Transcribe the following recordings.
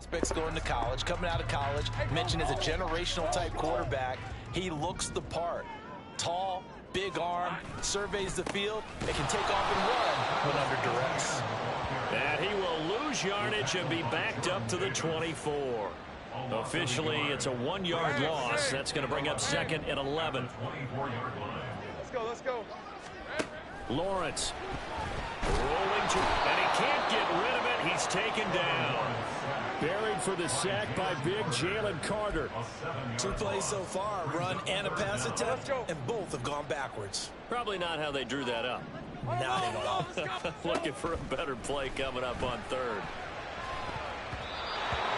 Prospects going to college, coming out of college, mentioned as a generational type quarterback. He looks the part. Tall, big arm, surveys the field, and can take off and run when under duress. And he will lose yardage and be backed up to the 24. Officially, it's a 1-yard loss. That's going to bring up 2nd and 11. Let's go. Lawrence rolling to, and he can't get rid of it. He's taken down. Buried for the sack by big Jalen Carter. 2 plays so far, run and a pass attempt, and both have gone backwards. Probably not how they drew that up. Not at all. Looking for a better play coming up on 3rd.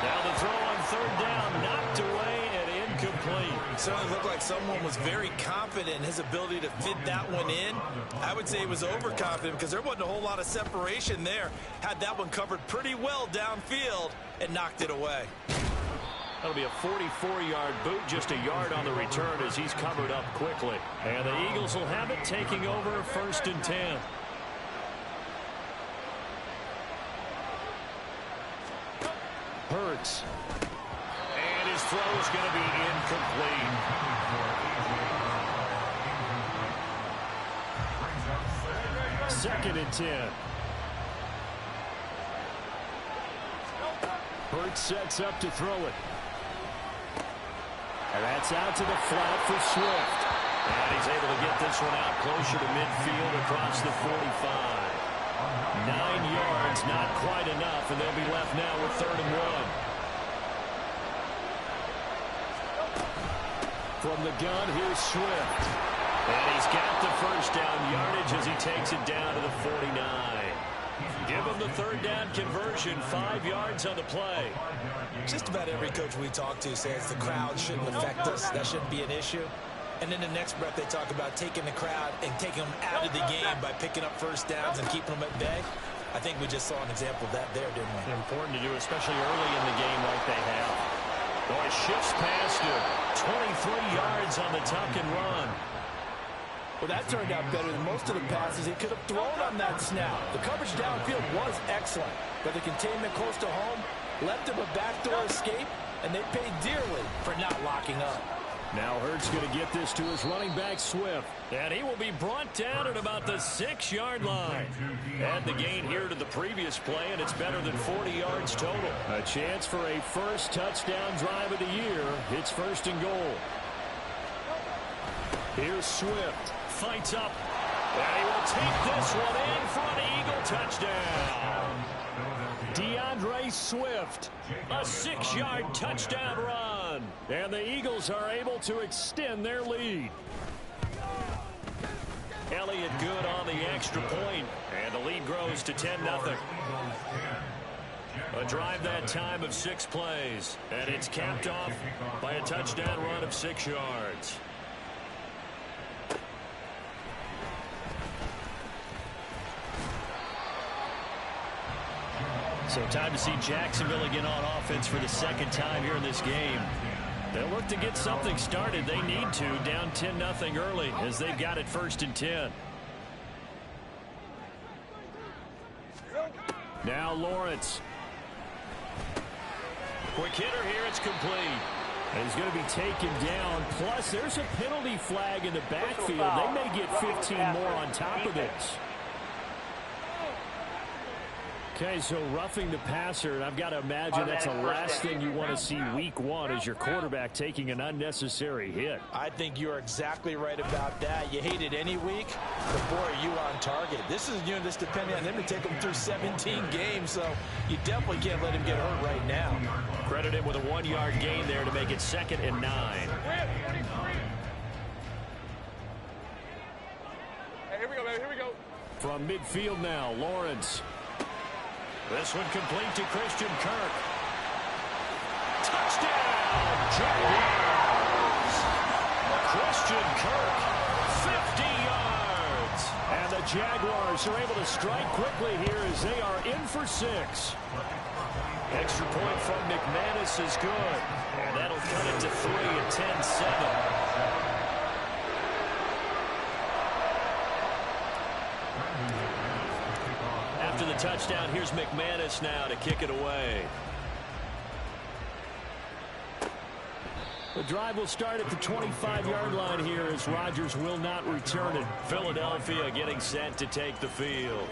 Now the throw on 3rd down, knocked away and incomplete. It certainly looked like someone was very confident in his ability to fit that one in. I would say he was overconfident because there wasn't a whole lot of separation there. Had that one covered pretty well downfield and knocked it away. That'll be a 44-yard boot, just a yard on the return as he's covered up quickly. And the Eagles will have it, taking over 1st and 10. Hurts. And his throw is going to be incomplete. Second and 10. Hurts sets up to throw it. And that's out to the flat for Swift. And he's able to get this one out closer to midfield across the 45. 9 yards, not quite enough, and they'll be left now with 3rd and 1. From the gun, here's Swift. And he's got the 1st down yardage as he takes it down to the 49. Give him the 3rd down conversion, 5 yards on the play. Just about every coach we talk to says the crowd shouldn't affect us. That shouldn't be an issue. And in the next breath, they talk about taking the crowd and taking them out of the game by picking up 1st downs and keeping them at bay. I think we just saw an example of that there, didn't we? Important to do, especially early in the game like they have. Boy, shifts past him. 23 yards on the tuck and run. Well, that turned out better than most of the passes he could have thrown on that snap. The coverage downfield was excellent, but the containment close to home left him a backdoor escape, and they paid dearly for not locking up. Now Hurts going to get this to his running back, Swift. And he will be brought down at about the 6-yard line. Add the gain here to the previous play, and it's better than 40 yards total. A chance for a first touchdown drive of the year. It's 1st and goal. Here's Swift. Fights up. And he will take this one in for an Eagle touchdown. DeAndre Swift, a 6-yard touchdown run. And the Eagles are able to extend their lead. Elliott good on the extra point, and the lead grows to 10-0. A drive that time of 6 plays, and it's capped off by a touchdown run of 6 yards. So time to see Jacksonville again on offense for the 2nd time here in this game. They'll look to get something started. They need to, down 10-0 early as they've got it 1st and 10. Now Lawrence. Quick hitter here, it's complete. And he's going to be taken down. Plus, there's a penalty flag in the backfield. They may get 15 more on top of this. Okay, so roughing the passer, and I've got to imagine that's the last thing you want to see week 1 as your quarterback taking an unnecessary hit. I think you're exactly right about that. You hate it any week, but boy, are you on target. This is, this depending on him to take him through 17 games, so you definitely can't let him get hurt right now. Credit him with a 1-yard gain there to make it 2nd and 9. Hey, here we go, baby. Here we go. From midfield now, Lawrence. This one complete to Christian Kirk. Touchdown, Jags! Christian Kirk, 50 yards. And the Jaguars are able to strike quickly here as they are in for 6. Extra point from McManus is good. And that'll cut it to 3 at 10-7. After the touchdown, here's McManus now to kick it away. The drive will start at the 25-yard line here as Rodgers will not return it. Philadelphia getting set to take the field.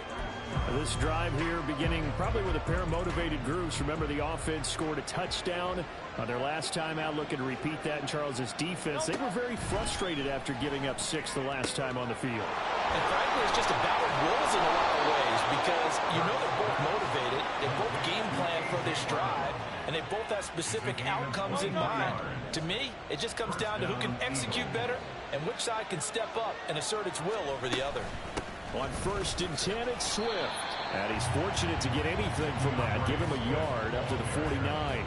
This drive here beginning probably with a pair of motivated groups. Remember, the offense scored a touchdown on their last time out, looking to repeat that in Charles's defense. They were very frustrated after giving up 6 the last time on the field. And frankly, it's just a battle of wills in a lot of ways because you know they're both motivated. They both game plan for this drive, and they both have specific outcomes in mind. To me, it just comes down to who can execute better and which side can step up and assert its will over the other. On 1st and 10, it's Swift. And he's fortunate to get anything from that. Give him a yard up to the 49.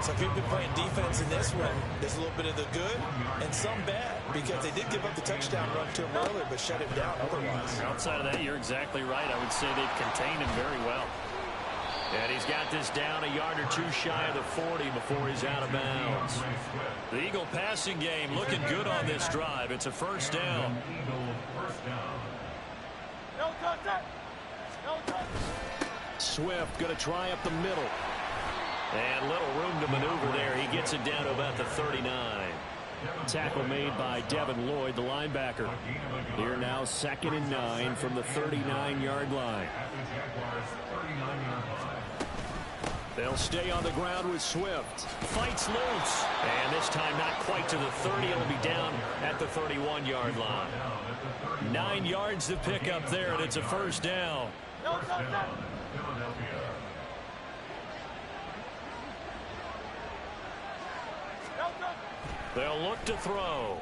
So if you've been playing defense in this one, there's a little bit of the good and some bad because they did give up the touchdown run to him earlier but shut him down otherwise. Outside of that, you're exactly right. I would say they've contained him very well. And he's got this down a yard or two shy of the 40 before he's out of bounds. The Eagle passing game looking good on this drive. It's a first down. Swift going to try up the middle. And little room to maneuver there. He gets it down to about the 39. Tackle made by Devin Lloyd, the linebacker. Here now 2nd and 9 from the 39-yard line. They'll stay on the ground with Swift. Fights loose. And this time not quite to the 30. It'll be down at the 31-yard line. 9 yards to pick up there, and it's a first down. They'll look to throw.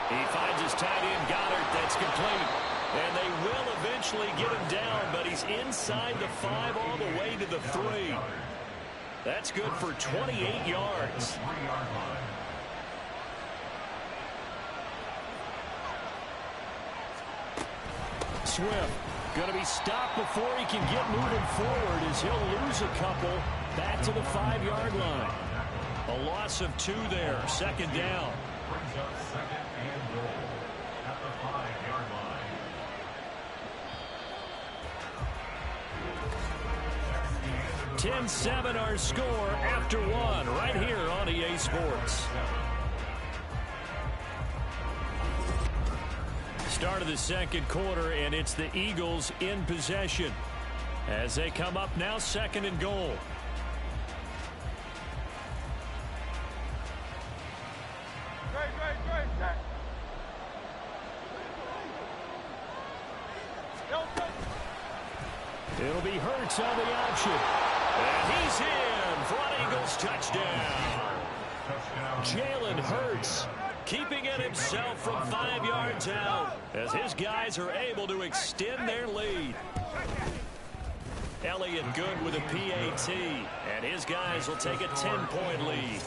He finds his tight end, Goddard. That's complete. And they will eventually get him down, but he's inside the 5 all the way to the 3. That's good for 28 yards. Swift going to be stopped before he can get moving forward as he'll lose a couple back to the 5-yard line. A loss of 2 there. 2nd down. 10-7 our score after 1 right here on EA Sports. Start of the 2nd quarter, and it's the Eagles in possession as they come up now 2nd and goal. It'll be Hurts on the option. And he's in for an Eagles touchdown. Jalen Hurts keeping it himself from 5 yards out as his guys are able to extend their lead. Elliott good with a PAT, and his guys will take a 10-point lead.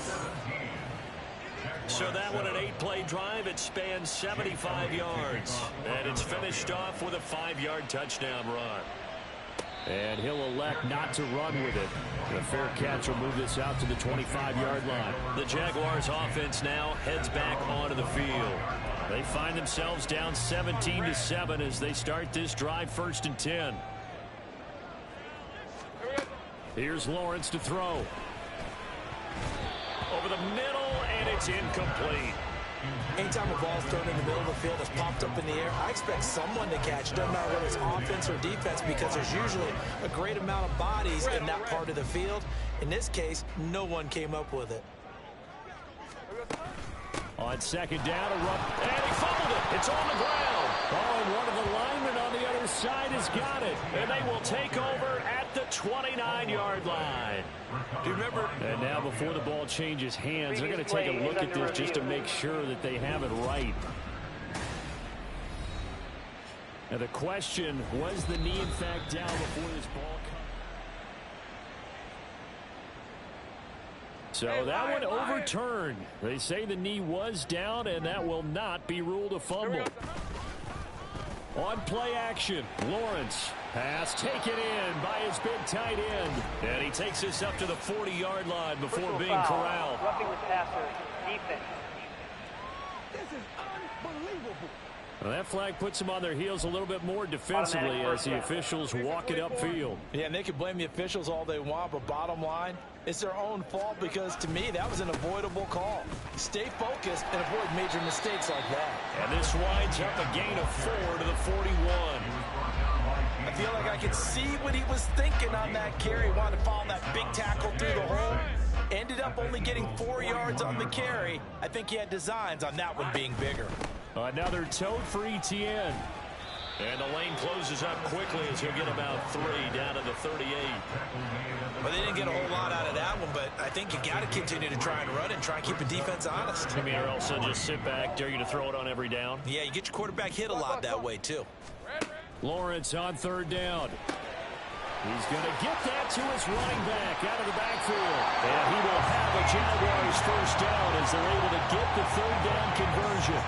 So that one, an 8-play drive. It spans 75 yards, and it's finished off with a 5-yard touchdown run. And he'll elect not to run with it. The fair catch will move this out to the 25-yard line. The Jaguars offense now heads back onto the field. They find themselves down 17-7 as they start this drive 1st and 10. Here's Lawrence to throw. Over the middle, and it's incomplete. Anytime a ball's thrown in the middle of the field, it's popped up in the air, I expect someone to catch. Doesn't matter whether it's offense or defense because there's usually a great amount of bodies in that part of the field. In this case, no one came up with it. On 2nd down, a run, and he fumbled it. It's on the ground. Oh, and one of the linemen on the other side has got it. And they will take over at the 29-yard line. Do you remember? And now before the ball changes hands, they're going to take a look at this just to make sure that they have it right. Now the question, was the knee in fact down before this ball So that one overturned. They say the knee was down, and that will not be ruled a fumble. On play action, Lawrence. Pass taken in by his big tight end. And he takes this up to the 40-yard line before being corralled. Roughing the passer, defense. Well, that flag puts them on their heels a little bit more defensively as the officials walk it upfield. Yeah, and they can blame the officials all they want, but bottom line, it's their own fault because, to me, that was an avoidable call. Stay focused and avoid major mistakes like that. And this winds up a gain of 4 to the 41. I feel like I could see what he was thinking on that carry. Wanted to follow that big tackle through the hole. Ended up only getting 4 yards on the carry. I think he had designs on that one being bigger. Another tote for ETN. And the lane closes up quickly as he'll get about 3 down to the 38. Well, they didn't get a whole lot out of that one, but I think you got to continue to try and run and try and keep the defense honest. I mean, or also just sit back, dare you to throw it on every down. Yeah, you get your quarterback hit a lot that way, too. Lawrence on 3rd down. He's going to get that to his running back out of the backfield. And he will have a Jaguars first down as they're able to get the 3rd down conversion.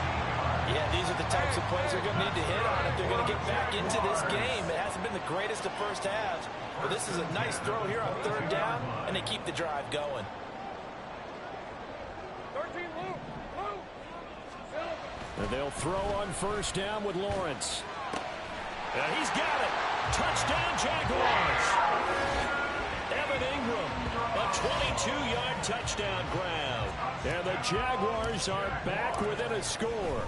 Yeah, these are the types of plays they're going to need to hit on if they're going to get back into this game. It hasn't been the greatest of first halves, but this is a nice throw here on 3rd down, and they keep the drive going. 13, Luke. And they'll throw on 1st down with Lawrence. And he's got it. Touchdown, Jaguars. Evan Ingram, a 22-yard touchdown grab. And the Jaguars are back within a score.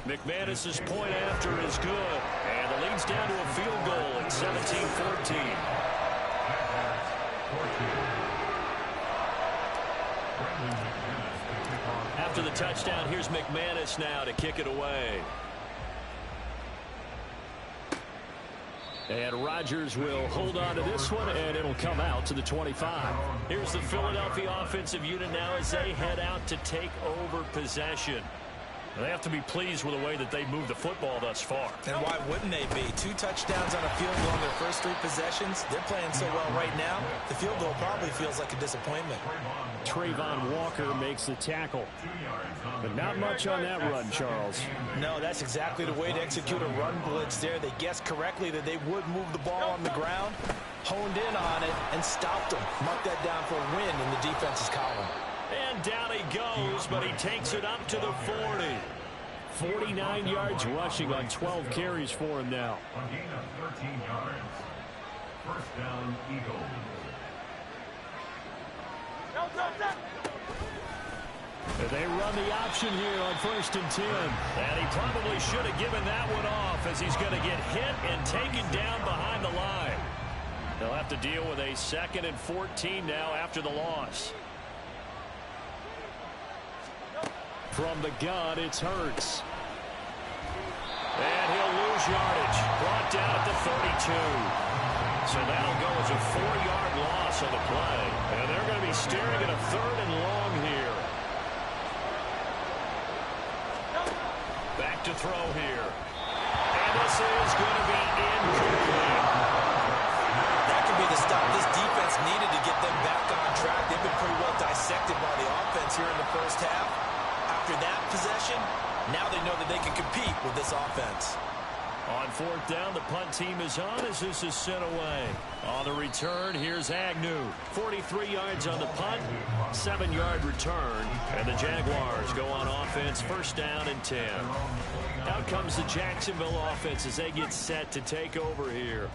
McManus's point after is good. And the lead's down to a field goal at 17-14. After the touchdown, here's McManus now to kick it away. And Rodgers will hold on to this one, and it'll come out to the 25. Here's the Philadelphia offensive unit now as they head out to take over possession. They have to be pleased with the way that they moved the football thus far. And why wouldn't they be? 2 touchdowns on a field goal on their first 3 possessions. They're playing so well right now, the field goal probably feels like a disappointment. Trayvon Walker makes the tackle. But not much on that run, Charles. No, that's exactly the way to execute a run blitz there. They guessed correctly that they would move the ball on the ground, honed in on it, and stopped them. Mark that down for a win in the defense's column. And down he goes, but he takes it up to the 40. 49 yards rushing on 12 carries for him now. A gain of 13 yards. First down, Eagles. They run the option here on 1st and 10. And he probably should have given that one off as he's going to get hit and taken down behind the line. They'll have to deal with a 2nd and 14 now after the loss. From the gun, it's Hurts. And he'll lose yardage. Brought down at the 32. So that'll go as a 4-yard loss on the play. And they're going to be staring at a 3rd and long here. Back to throw here. And this is going to be incomplete. That could be the stop this defense needed to get them back on track. They've been pretty well dissected by the offense here in the first half. After that possession, now they know that they can compete with this offense. On 4th down, the punt team is on as this is sent away. On the return, here's Agnew. 43 yards on the punt, 7-yard return, and the Jaguars go on offense, 1st down and 10. Out comes the Jacksonville offense as they get set to take over here.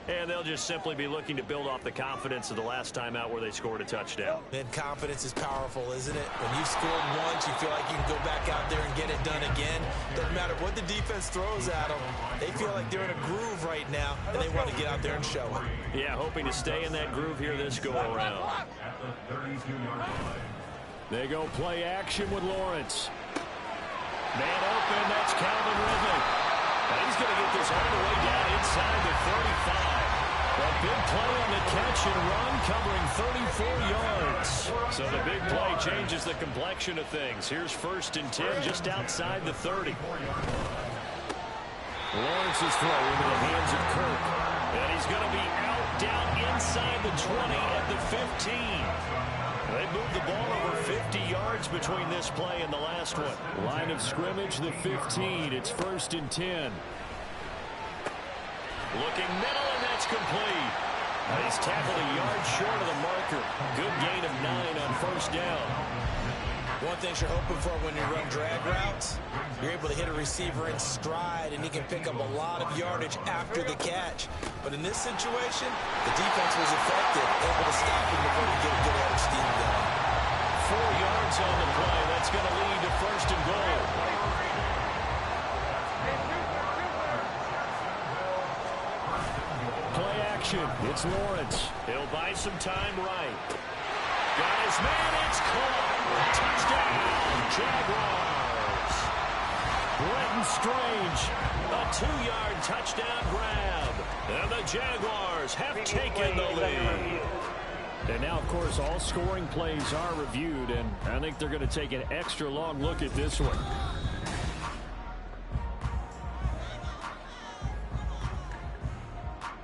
And they'll just simply be looking to build off the confidence of the last time out where they scored a touchdown. And confidence is powerful, isn't it? When you've scored once, you feel like you can go back out there and get it done again. Doesn't matter what the defense throws at them. They feel like they're in a groove right now, and they want to get out there and show it. Yeah, hoping to stay in that groove here this go-around. At the 32-yard line. They go play action with Lawrence. Man open, that's Calvin Ridley. And he's going to get this all the way down inside the 35. A big play on the catch and run, covering 34 yards. So the big play changes the complexion of things. Here's 1st and 10 just outside the 30. Lawrence's throw into the hands of Kirk. And he's going to be out down inside the 20 at the 15. They moved the ball over 50 yards between this play and the last one. Line of scrimmage, the 15. It's 1st and 10. Looking middle, and that's complete. He's tackled a yard short of the marker. Good gain of 9 on 1st down. One thing you're hoping for when you run drag routes, you're able to hit a receiver in stride, and he can pick up a lot of yardage after the catch. But in this situation, the defense was effective, able to stop him before he get a good head of steam going. 4 yards on the play. That's going to lead to first and goal. Play action. It's Lawrence. He'll buy some time right. Got his man. It's caught. Touchdown, Jaguars. Brenton Strange, a 2-yard touchdown grab. And the Jaguars have taken the lead. And now, of course, all scoring plays are reviewed, and I think they're going to take an extra long look at this one.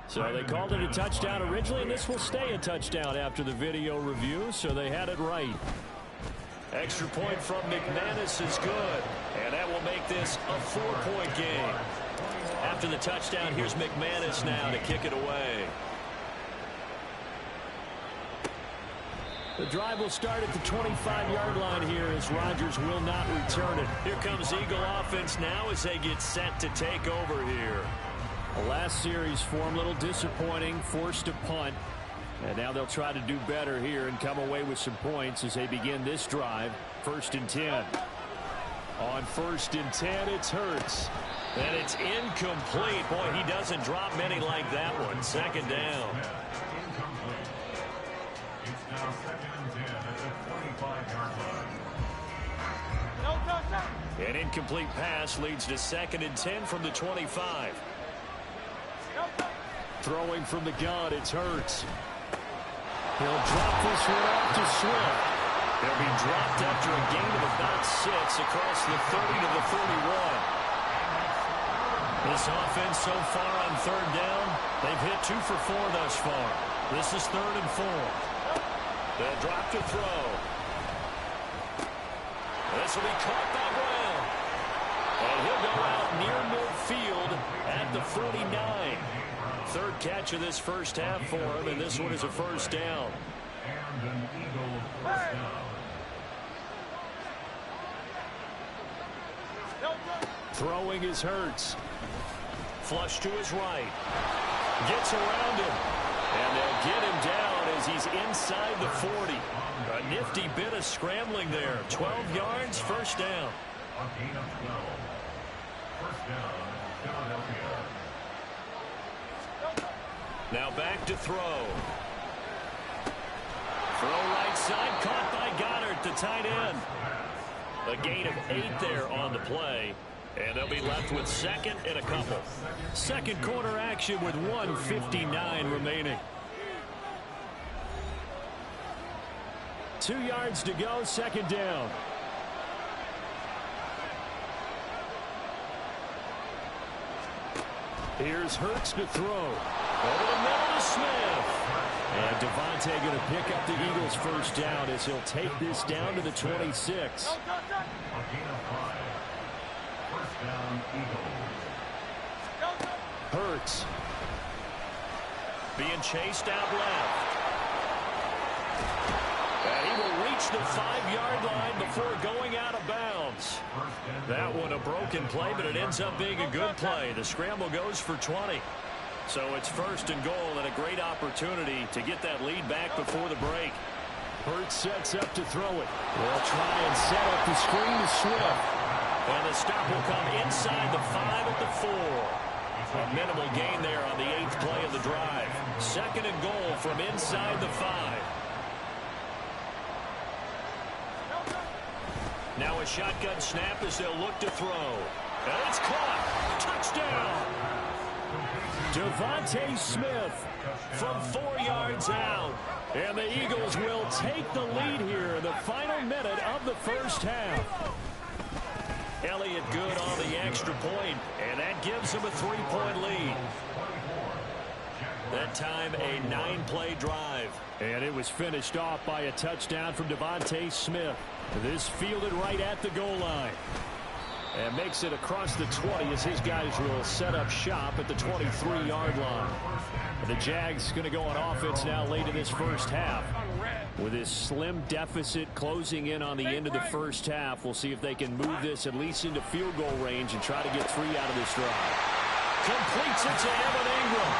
So they called it a touchdown originally, and this will stay a touchdown after the video review, so they had it right. Extra point from McManus is good, and that will make this a 4-point game. After the touchdown, here's McManus now to kick it away. The drive will start at the 25-yard line here as Rodgers will not return it. Here comes Eagle offense now as they get set to take over here. The last series for him, a little disappointing, forced a punt. And now they'll try to do better here and come away with some points as they begin this drive. 1st and 10. On 1st and 10, it's Hurts. And it's incomplete. Boy, he doesn't drop many like that one. 2nd down. It's now 2nd and 10 at the 45-yard line. An incomplete pass leads to 2nd and 10 from the 25. Throwing from the gun, it's Hurts. He'll drop this one off to Swift. He'll be dropped after a gain of about 6 across the 30 to the 31. This offense so far on 3rd down, they've hit 2 for 4 thus far. This is 3rd and 4. They'll drop to throw. This will be caught by Brown. And he'll go out near midfield at the 49. 3rd catch of this first half for him, and this one is a 1st down. And an Eagle first down. Throwing is Hurts. Flush to his right. Gets around him. And they'll get him down as he's inside the 40. A nifty bit of scrambling there. 12 yards, 1st down. A gain of 12. 1st down, Philadelphia. Now back to throw. Throw right side, caught by Goddard, the tight end. A gain of 8 there on the play. And they'll be left with 2nd and a couple. 2nd quarter action with 1:59 remaining. 2 yards to go, 2nd down. Here's Hurts to throw. Over the middle to Smith. And Devontae going to pick up the Eagles' 1st down as he'll take this down to the 26. A gain of 5. 1st down, Eagles. Hurts. Being chased out left. And he will reach the 5-yard line before going out of bounds. That one a broken play, but it ends up being a good play. The scramble goes for 20. So it's 1st and goal and a great opportunity to get that lead back before the break. Hurts sets up to throw it. They'll try and set up the screen to Swift. And the stop will come inside the 5 at the 4. A minimal gain there on the 8th play of the drive. 2nd and goal from inside the 5. Now a shotgun snap as they'll look to throw. And it's caught. Touchdown. Devontae Smith from 4 yards out. And the Eagles will take the lead here in the final minute of the 1st half. Elliott good on the extra point, and that gives him a 3-point lead. That time a 9-play drive. And it was finished off by a touchdown from Devontae Smith. This fielded right at the goal line. And makes it across the 20 as his guys will set up shop at the 23-yard line. The Jags going to go on offense now late in this 1st half. With this slim deficit closing in on the end of the first half, we'll see if they can move this at least into field goal range and try to get 3 out of this drive. Completes it to Evan Ingram.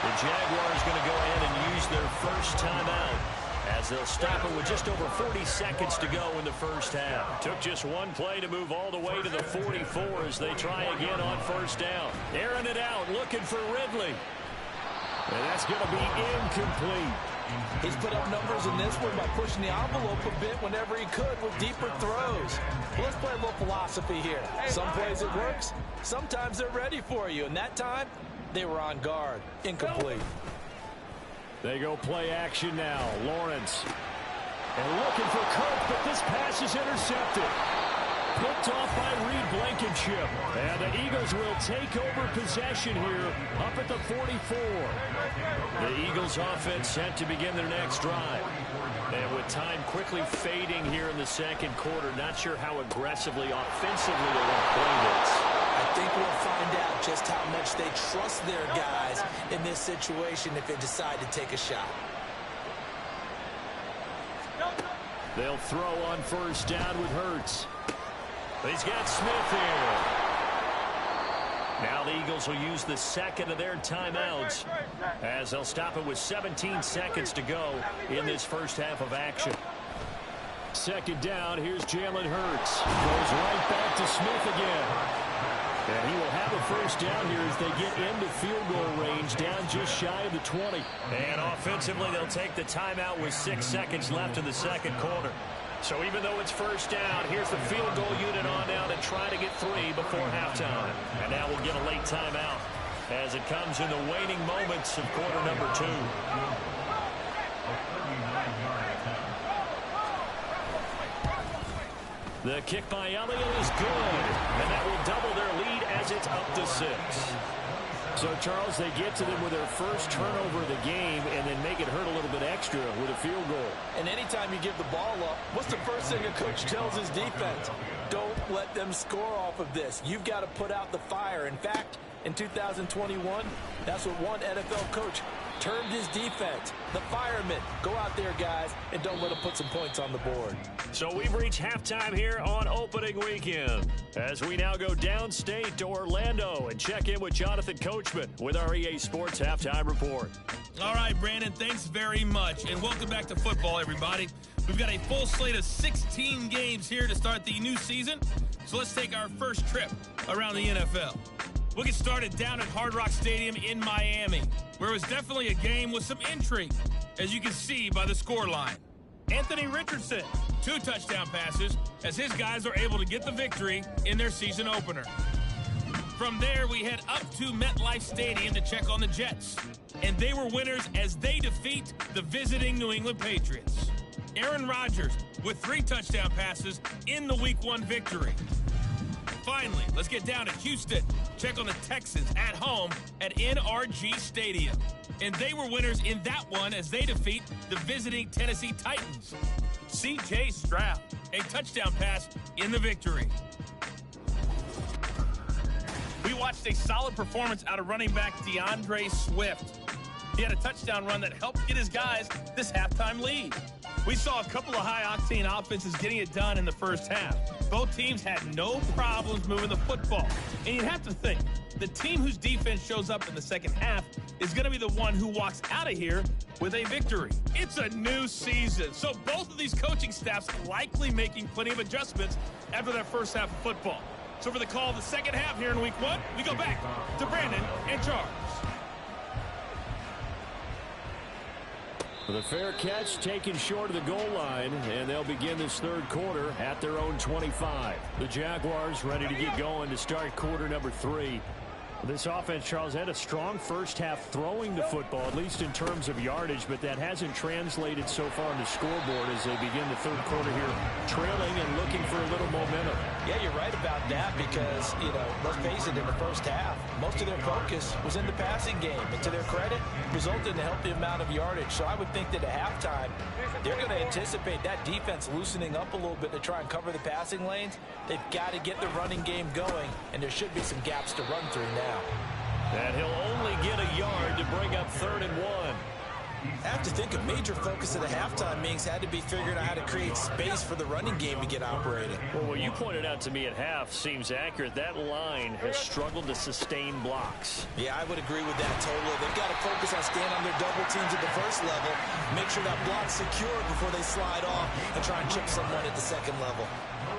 The Jaguars going to go ahead and use their first timeout as they'll stop it with just over 40 seconds to go in the first half. Took just one play to move all the way to the 44 as they try again on first down. Airing it out, looking for Ridley. And that's going to be incomplete. He's put up numbers in this one by pushing the envelope a bit whenever he could with deeper throws. Well, let's play a little philosophy here. Some plays it works, sometimes they're ready for you. And that time, they were on guard. Incomplete. They go play action now. Lawrence. And looking for Kirk, but this pass is intercepted. Picked off by Reed Blankenship. And the Eagles will take over possession here up at the 44. The Eagles offense set to begin their next drive. And with time quickly fading here in the second quarter, not sure how aggressively, offensively they want to play this. I think we'll find out just how much they trust their guys in this situation if they decide to take a shot. They'll throw on first down with Hurts. He's got Smith here. Now the Eagles will use the second of their timeouts as they'll stop it with 17 seconds to go in this first half of action. Second down, here's Jalen Hurts. Goes right back to Smith again. And he will have a first down here as they get into field goal range, down just shy of the 20. And offensively, they'll take the timeout with 6 seconds left in the second quarter. So even though it's first down, here's the field goal unit on now to try to get 3 before halftime. And now we'll get a late timeout as it comes in the waning moments of quarter number 2. The kick by Elliott is good, and that will double their lead as it's up to 6. So, Charles, they get to them with their first turnover of the game and then make it hurt a little bit extra with a field goal. And anytime you give the ball up, what's the first thing a coach tells his defense? Don't let them score off of this. You've got to put out the fire. In fact, in 2021, that's what one NFL coach termed his defense. The firemen. Go out there, guys, and don't let them put some points on the board. So we've reached halftime here on opening weekend as we now go downstate to Orlando and check in with Jonathan Coachman with our EA Sports Halftime Report. All right, Brandon, thanks very much, and welcome back to football, everybody. We've got a full slate of 16 games here to start the new season, so let's take our first trip around the NFL. We'll get started down at Hard Rock Stadium in Miami, where it was definitely a game with some intrigue, as you can see by the scoreline. Anthony Richardson, 2 touchdown passes, as his guys are able to get the victory in their season opener. From there, we head up to MetLife Stadium to check on the Jets, and they were winners as they defeat the visiting New England Patriots. Aaron Rodgers with 3 touchdown passes in the Week 1 victory. Finally, let's get down to Houston. Check on the Texans at home at NRG Stadium. And they were winners in that one as they defeat the visiting Tennessee Titans. C.J. Stroud, a touchdown pass in the victory. We watched a solid performance out of running back DeAndre Swift. He had a touchdown run that helped get his guys this halftime lead. We saw a couple of high-octane offenses getting it done in the first half. Both teams had no problems moving the football. And you have to think, the team whose defense shows up in the second half is going to be the one who walks out of here with a victory. It's a new season, so both of these coaching staffs likely making plenty of adjustments after that first half of football. So for the call of the second half here in Week 1, we go back to Brandon and Charles. The fair catch taken short of the goal line, and they'll begin this third quarter at their own 25. The Jaguars ready to get going to start quarter number 3. This offense, Charles, had a strong first half throwing the football, at least in terms of yardage, but that hasn't translated so far on the scoreboard as they begin the third quarter here, trailing and looking for a little momentum. Yeah, you're right about that because, let's face it, in the first half, most of their focus was in the passing game. And to their credit, resulted in a healthy amount of yardage. So I would think that at halftime, they're going to anticipate that defense loosening up a little bit to try and cover the passing lanes. They've got to get the running game going, and there should be some gaps to run through now. And he'll only get a yard to bring up 3rd and 1. I have to think a major focus of the halftime meetings had to be figuring out how to create space for the running game to get operating. Well, what you pointed out to me at half seems accurate. That line has struggled to sustain blocks. Yeah, I would agree with that totally. They've got to focus on staying on their double teams at the first level, make sure that block's secure before they slide off, and try and chip someone at the second level.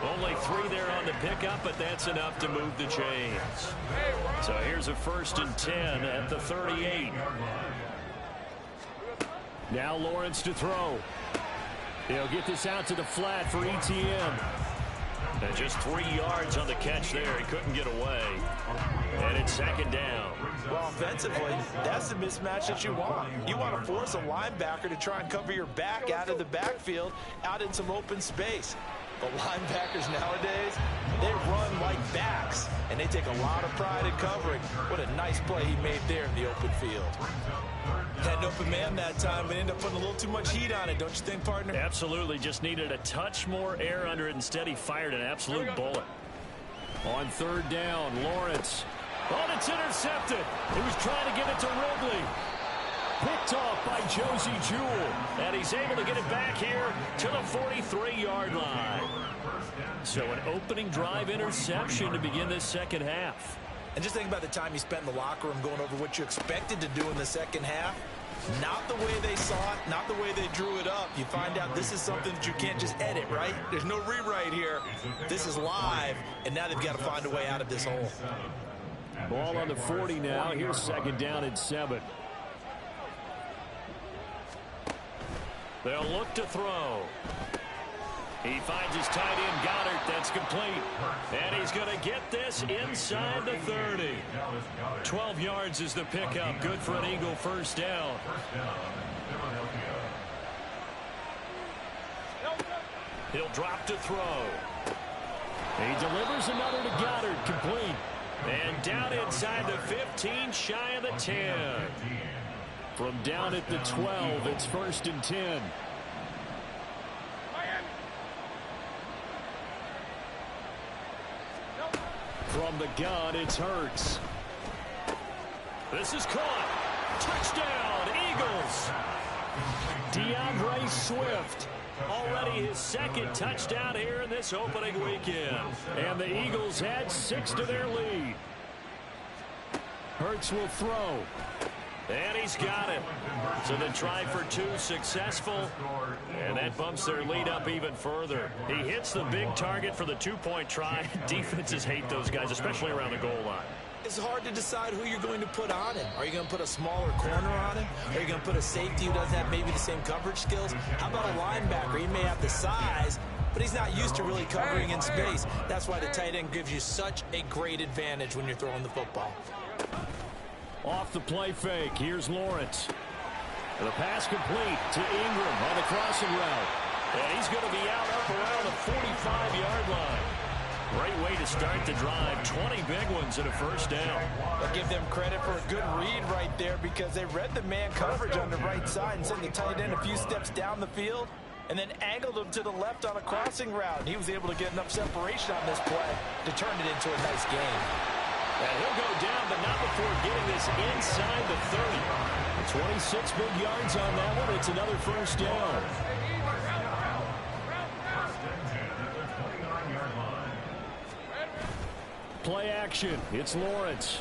Only 3 there on the pickup, but that's enough to move the chains. So here's a 1st and 10 at the 38. Now Lawrence to throw. He'll get this out to the flat for ETN. And just 3 yards on the catch there. He couldn't get away. And it's 2nd down. Well, offensively, that's the mismatch that you want. You want to force a linebacker to try and cover your back out of the backfield, out in some open space. But linebackers nowadays, they run like backs, and they take a lot of pride in covering. What a nice play he made there in the open field. Had an open man that time, but ended up putting a little too much heat on it, don't you think, partner? Absolutely. Just needed a touch more air under it. Instead, he fired an absolute bullet. On 3rd down, Lawrence. Oh, it's intercepted. He was trying to get it to Ridley. Picked off by Josie Jewell. And he's able to get it back here to the 43-yard line. So an opening drive interception to begin this second half. And just think about the time you spent in the locker room going over what you expected to do in the second half. Not the way they saw it, not the way they drew it up. You find out this is something that you can't just edit, right? There's no rewrite here. This is live, and now they've got to find a way out of this hole. Ball on the 40 now. Here's 2nd down and 7. They'll look to throw. He finds his tight end, Goddard. That's complete. And he's going to get this inside the 30. 12 yards is the pickup. Good for an Eagle 1st down. He'll drop to throw. He delivers another to Goddard. Complete. And down inside the 15, shy of the 10. From down at the 12, it's 1st and 10. From the gun, it's Hurts. This is caught. Touchdown, Eagles. DeAndre Swift. Already his 2nd touchdown here in this opening weekend. And the Eagles add 6 to their lead. Hurts will throw. And he's got it. So the try for 2 successful. And that bumps their lead up even further. He hits the big target for the 2-point try. Defenses hate those guys, especially around the goal line. It's hard to decide who you're going to put on him. Are you going to put a smaller corner on him? Are you going to put a safety who doesn't have maybe the same coverage skills? How about a linebacker? He may have the size, but he's not used to really covering in space. That's why the tight end gives you such a great advantage when you're throwing the football. Off the play fake, here's Lawrence. The pass complete to Ingram on the crossing route. And he's going to be out up around the 45-yard line. Great way to start the drive. 20 big ones and a 1st down. I give them credit for a good read right there because they read the man coverage on the right side and sent the tight end a few steps down the field and then angled him to the left on a crossing route. And he was able to get enough separation on this play to turn it into a nice game. And he'll go down, but not before getting this inside the 30. 26 big yards on that one. It's another 1st down. Play action. It's Lawrence.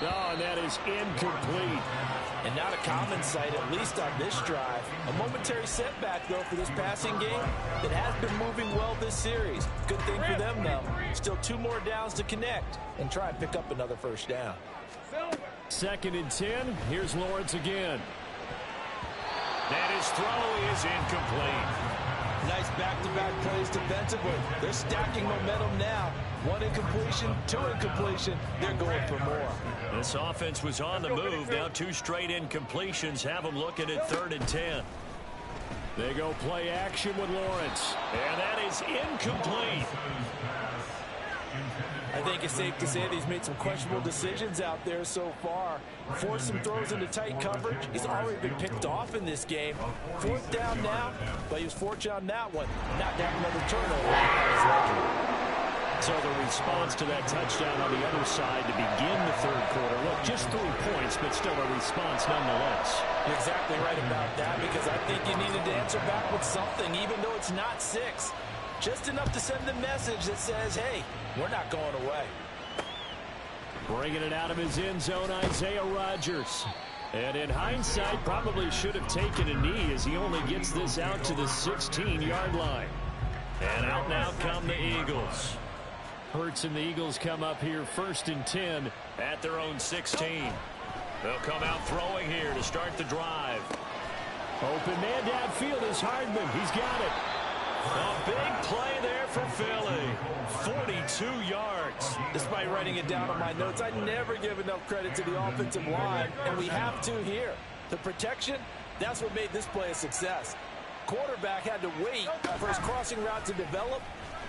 Oh, and that is incomplete. And not a common sight, at least on this drive. A momentary setback, though, for this passing game that has been moving well this series. Good thing for them, though. Still 2 more downs to connect and try and pick up another 1st down. 2nd and 10. Here's Lawrence again. And his throw is incomplete. Nice back-to-back plays defensively. They're stacking momentum now. 1 incompletion, 2 incompletion. They're going for more. This offense was on the move. Now 2 straight incompletions have them looking at 3rd and 10. They go play action with Lawrence. And that is incomplete. I think it's safe to say that he's made some questionable decisions out there so far. Forced some throws into tight coverage. He's already been picked off in this game. 4th down now, but he was fortunate on that one. Not to have another turnover on his ledger. So the response to that touchdown on the other side to begin the third quarter. Look, just 3 points, but still a response nonetheless. You're exactly right about that, because I think you needed to answer back with something, even though it's not 6. Just enough to send the message that says, hey, we're not going away. Bringing it out of his end zone, Isaiah Rodgers. And in hindsight, probably should have taken a knee as he only gets this out to the 16-yard line. And out now come the Eagles. Hurts and the Eagles come up here 1st and 10 at their own 16. They'll come out throwing here to start the drive. Open man downfield is Hardman. He's got it. A big play there for Philly. 42 yards. Despite writing it down on my notes, I never give enough credit to the offensive line, and we have to here. The protection, that's what made this play a success. Quarterback had to wait for his crossing route to develop,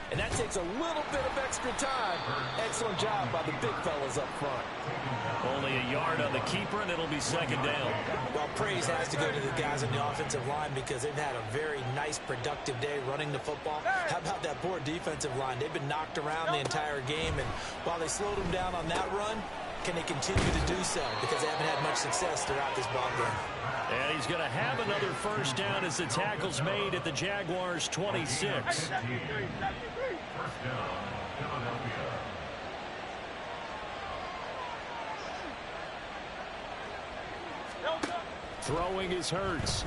and that takes a little bit of extra time. Excellent job by the big fellas up front. Only a yard on the keeper, and it'll be 2nd down. Well, praise has to go to the guys on the offensive line because they've had a very nice, productive day running the football. How about that poor defensive line? They've been knocked around the entire game, and while they slowed them down on that run, can they continue to do so? Because they haven't had much success throughout this ball game. And he's going to have another 1st down as the tackle's made at the Jaguars' 26. Throwing is Hurts.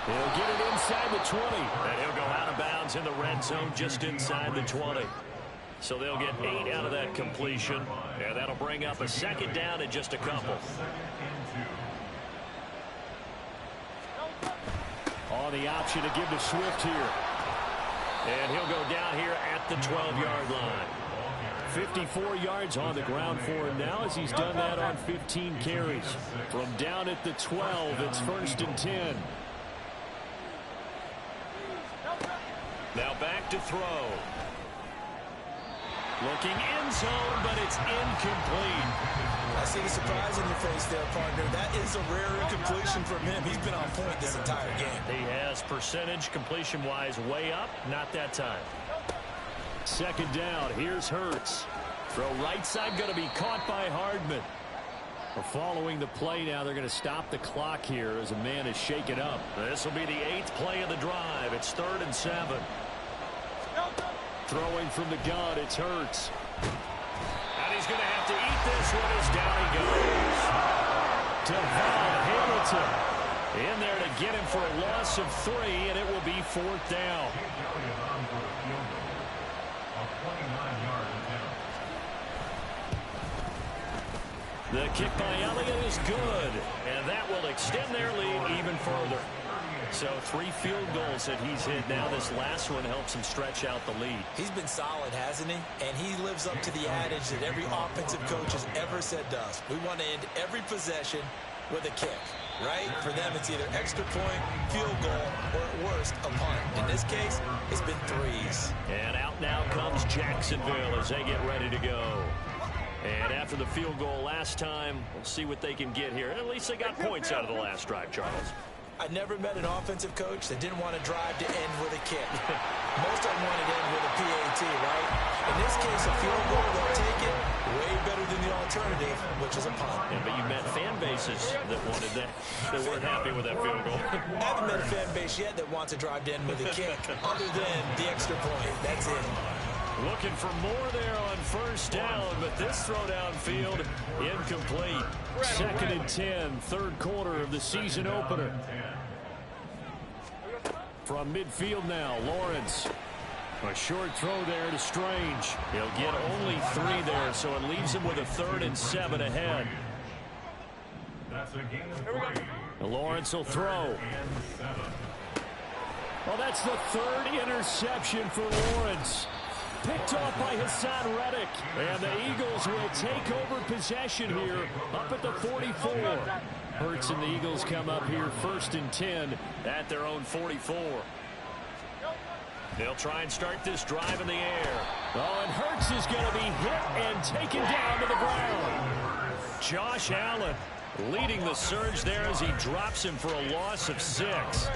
He'll get it inside the 20. And he'll go out of bounds in the red zone just inside the 20. So they'll get 8 out of that completion. And that'll bring up a 2nd down in just a couple. On the option to give to Swift here. And he'll go down here at the 12-yard line. 54 yards on the ground for him now as he's done that on 15 carries. From down at the 12, it's 1st and 10. Now back to throw. Looking end zone, but it's incomplete. I see the surprise in your face there, partner. That is a rare incompletion from him. He's been on point this entire game. He has percentage completion-wise way up. Not that time. 2nd down. Here's Hurts. Throw right side going to be caught by Hardman. Following the play now, they're going to stop the clock here as a man is shaken up. This will be the 8th play of the drive. It's 3rd and 7. Throwing from the gun, it's Hurts. And he's going to have to eat this one as down he goes. Devon Hamilton in there to get him for a loss of 3, and it will be 4th down. The kick by Elliott is good, and that will extend their lead even further. So 3 field goals that he's hit now. This last one helps him stretch out the lead. He's been solid, hasn't he? And he lives up to the adage that every offensive coach has ever said to us. We want to end every possession with a kick, right? For them, it's either extra point, field goal, or at worst, a punt. In this case, it's been 3s. And out now comes Jacksonville as they get ready to go. And after the field goal last time, we'll see what they can get here. At least they got points out of the last drive, Charles. I never met an offensive coach that didn't want to drive to end with a kick. Most of them want to end with a PAT, right? In this case, a field goal, they'll take it way better than the alternative, which is a punt. Yeah, but you met fan bases that wanted that, that weren't happy with that field goal. I haven't met a fan base yet that wants to drive to end with a kick, other than the extra point. That's it. Looking for more there on 1st down, but this throw downfield incomplete. 2nd and 10, 3rd quarter of the season opener. From midfield now, Lawrence. A short throw there to Strange. He'll get only 3 there, so it leaves him with a 3rd and 7 ahead. Lawrence will throw. Well, that's the 3rd interception for Lawrence. Picked off by Hassan Reddick. And the Eagles will take over possession here up at the 44. Hurts and the Eagles come up here 1st and 10 at their own 44. They'll try and start this drive in the air. Oh, and Hurts is going to be hit and taken down to the ground. Josh Allen leading the surge there as he drops him for a loss of 6.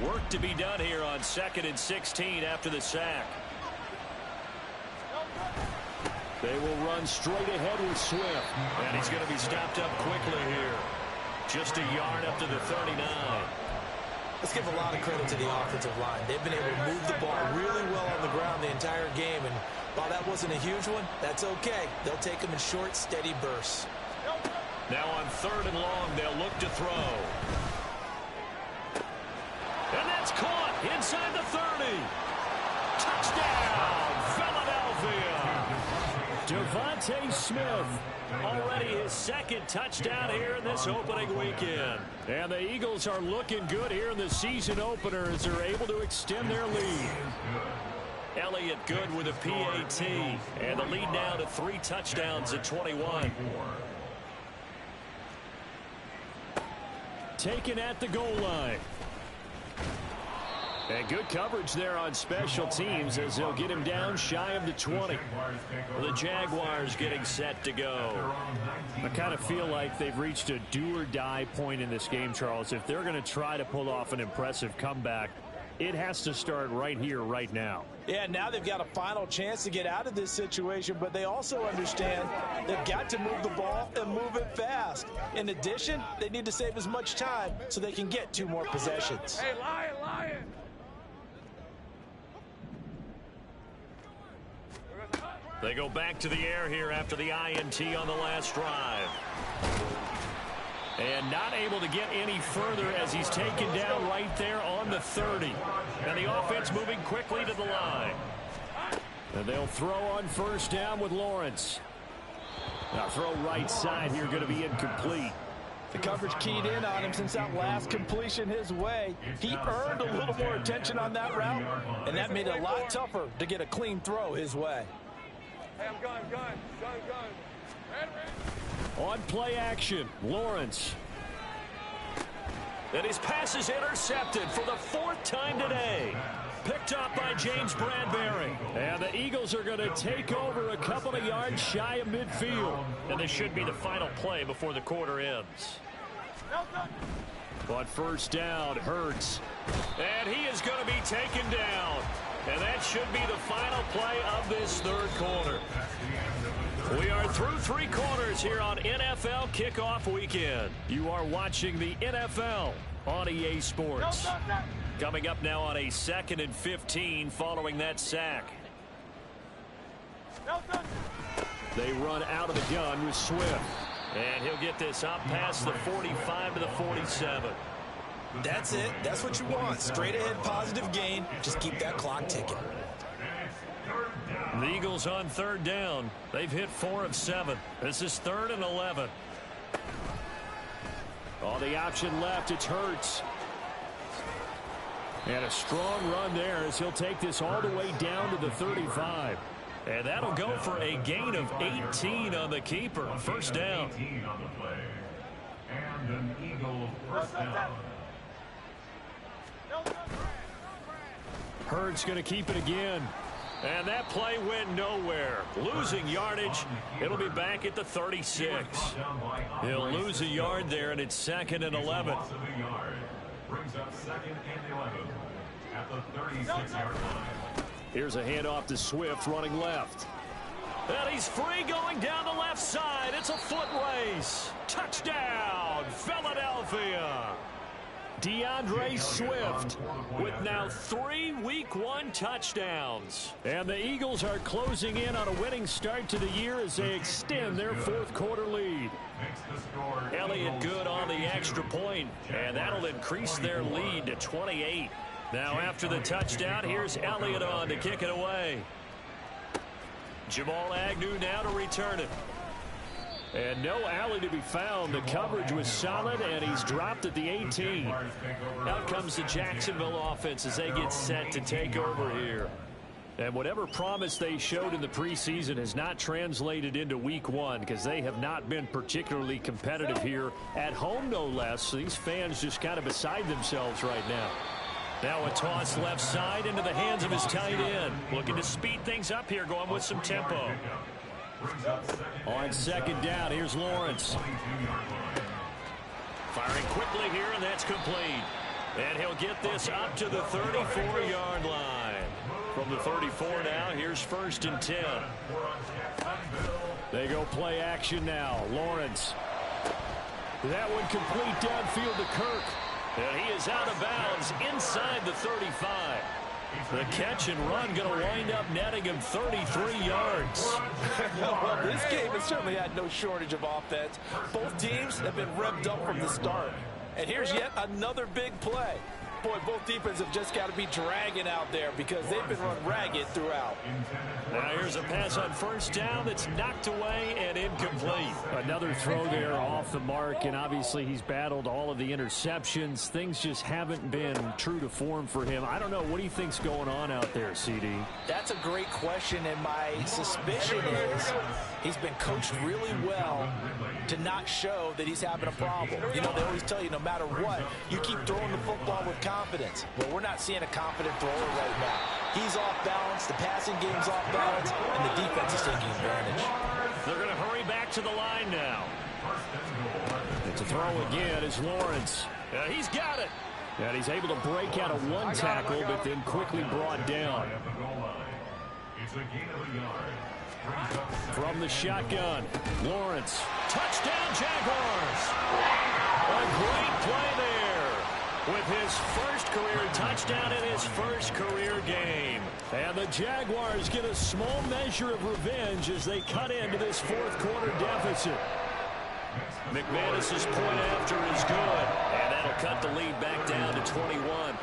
Work to be done here on 2nd and 16 after the sack. They will run straight ahead with Swift. And he's going to be stopped up quickly here. Just a yard up to the 39. Let's give a lot of credit to the offensive line. They've been able to move the ball really well on the ground the entire game. And while that wasn't a huge one, that's okay. They'll take them in short, steady bursts. Now on 3rd and long, they'll look to throw. And that's caught inside the 30. Touchdown, Philadelphia. Devontae Smith, already his 2nd touchdown here in this opening weekend. And the Eagles are looking good here in the season opener as they're able to extend their lead. Elliott good with a PAT. And the lead now to 3 touchdowns at 21. Taken at the goal line. And good coverage there on special teams as they'll get him down shy of the 20. The Jaguars getting set to go. I kind of feel like they've reached a do-or-die point in this game, Charles. If they're going to try to pull off an impressive comeback, it has to start right here, right now. Yeah, now they've got a final chance to get out of this situation, but they also understand they've got to move the ball and move it fast. In addition, they need to save as much time so they can get 2 more possessions. Hey, Lion! They go back to the air here after the INT on the last drive. And not able to get any further as he's taken down right there on the 30. And the offense moving quickly to the line. And they'll throw on 1st down with Lawrence. Now throw right side here, going to be incomplete. The coverage keyed in on him since that last completion his way. He earned a little more attention on that route, and that made it a lot tougher to get a clean throw his way. Hey, I'm gun. Ready. On play action, Lawrence. And his pass is intercepted for the 4th time today. Picked up by James Bradbury. And the Eagles are going to take over a couple of yards shy of midfield. And this should be the final play before the quarter ends. On 1st down, Hurts. And he is going to be taken down. And that should be the final play of this 3rd quarter. We are through 3 quarters here on NFL Kickoff Weekend. You are watching the NFL on EA Sports. Coming up now on a 2nd and 15 following that sack. They run out of the gun with Swift. And he'll get this up past the 45 to the 47. That's it. That's what you want. Straight ahead positive gain. Just keep that clock ticking. The Eagles on 3rd down. They've hit 4 of 7. This is 3rd and 11. On the option left, it's Hurts. And a strong run there as he'll take this all the way down to the 35. And that'll go for a gain of 18 on the keeper. 1st down. 18 on the play. And an Eagle 1st down. Hurts going to keep it again. And that play went nowhere. Losing yardage. It'll be back at the 36. He'll lose a yard there, and it's 2nd and 11. Brings up 2nd and 11 at the 36-yard line. Here's a handoff to Swift running left. And he's free going down the left side. It's a foot race. Touchdown, Philadelphia. DeAndre Swift with now 3 Week 1 touchdowns. And the Eagles are closing in on a winning start to the year as they extend their 4th quarter lead. Elliott good on the extra point, and that'll increase their lead to 28. Now after the touchdown, here's Elliott on to kick it away. Jamal Agnew now to return it. And no alley to be found. The coverage was solid, and he's dropped at the 18. Out comes the Jacksonville offense as they get set to take over here. And whatever promise they showed in the preseason has not translated into Week 1 because they have not been particularly competitive here at home, no less. These fans just kind of beside themselves right now. Now a toss left side into the hands of his tight end. Looking to speed things up here, going with some tempo. On 2nd down, here's Lawrence. Firing quickly here, and that's complete. And he'll get this up to the 34-yard line. From From the 34 now, here's 1st and 10. They go play action now. Lawrence. That one complete downfield to Kirk. And he is out of bounds inside the 35. The catch and run going to wind up netting him 33 yards. Well, this game has certainly had no shortage of offense. Both teams have been revved up from the start. And here's yet another big play. Boy, both defenses have just got to be dragging out there because they've been run ragged throughout. Now here's a pass on 1st down that's knocked away and incomplete. Another throw there off the mark, and obviously he's battled all of the interceptions. Things just haven't been true to form for him. I don't know. What do you think's going on out there, CD? That's a great question, and my suspicion is he's been coached really well to not show that he's having a problem. You know, they always tell you no matter what, you keep throwing the football with confidence. Well, we're not seeing a confident thrower right now. He's off balance, the passing game's off balance, and the defense is taking advantage. They're going to hurry back to the line now. It's a throw again is Lawrence. He's got it. And he's able to break out of one tackle, but then quickly brought down. It's a gain of a yard. From the shotgun, Lawrence. Touchdown, Jaguars. A great play there with his first career touchdown in his first career game. And the Jaguars get a small measure of revenge as they cut into this 4th quarter deficit. McManus's point after is good, and that'll cut the lead back down to 21.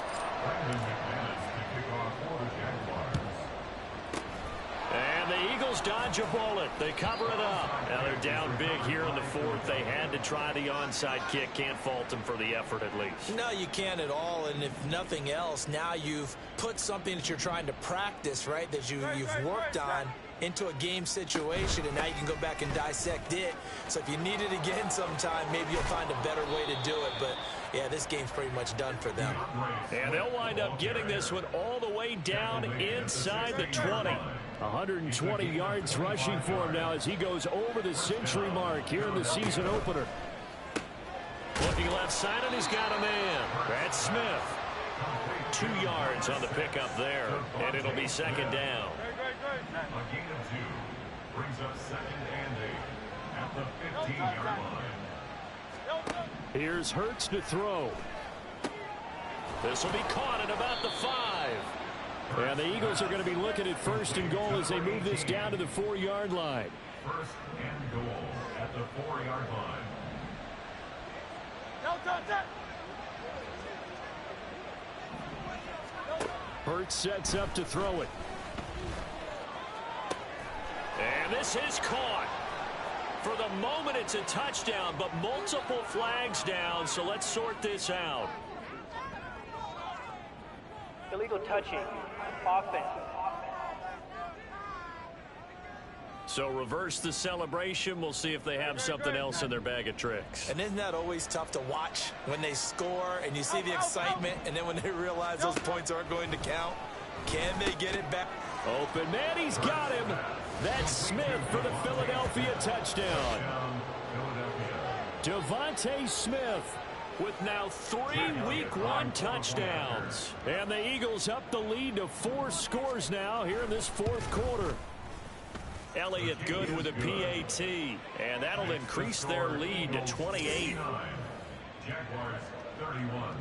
And the Eagles dodge a bullet. They cover it up. Now they're down big here in the 4th. They had to try the onside kick. Can't fault them for the effort at least. No, you can't at all. And if nothing else, now you've put something that you're trying to practice, right, that you've worked on into a game situation, and now you can go back and dissect it. So if you need it again sometime, maybe you'll find a better way to do it. But, yeah, this game's pretty much done for them. And they'll wind up getting this one all the way down inside the 20. 120 yards rushing for him now as he goes over the century mark here in the season opener. Looking left side, and he's got a man. That's Smith. 2 yards on the pickup there, and it'll be 2nd down. A gain of 2 brings up 2nd and 8 at the 15-yard line. Here's Hurts to throw. This will be caught at about the 5. And the Eagles are going to be looking at 1st and goal as they move this down to the 4-yard line. 1st and goal at the 4-yard line. Hurts sets up to throw it. And this is caught. For the moment, it's a touchdown, but multiple flags down, so let's sort this out. Illegal touching. Offense. So reverse the celebration. We'll see if they have something else in their bag of tricks. And isn't that always tough to watch when they score and you see the excitement, and then when they realize those points aren't going to count? Can they get it back? Open man, he's got him. That's Smith for the Philadelphia touchdown. Devontae Smith with now 3 Week 1 touchdowns. And the Eagles up the lead to 4 scores now here in this 4th quarter. Elliott good with a PAT, and that'll increase their lead to 28. Jaguars 31.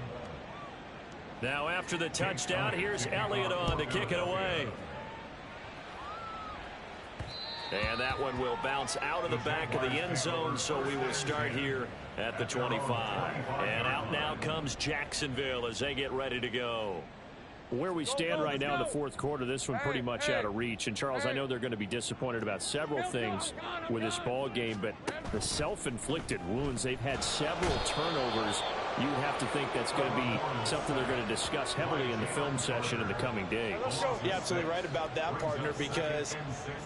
Now after the touchdown, here's Elliott on to kick it away. And that one will bounce out of the back of the end zone, so we will start here at the 25. And out now comes Jacksonville as they get ready to go. Where we stand right now in the 4th quarter, this one pretty much out of reach. And, Charles, I know they're going to be disappointed about several things with this ball game, but the self-inflicted wounds, they've had several turnovers. You have to think that's going to be something they're going to discuss heavily in the film session in the coming days. You're absolutely right about that, partner, because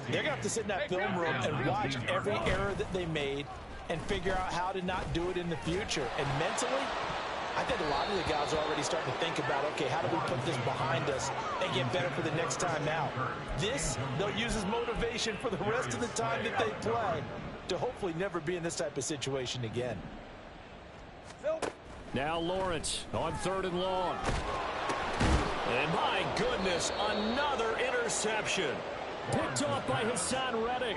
they're going to have to sit in that film room and watch every error that they made and figure out how to not do it in the future. And mentally, I think a lot of the guys are already starting to think about, okay, how do we put this behind us and get better for the next time out? This, they'll use as motivation for the rest of the time that they play to hopefully never be in this type of situation again. Now Lawrence on 3rd and long. And my goodness, another interception. interception. Picked off by Hassan Reddick.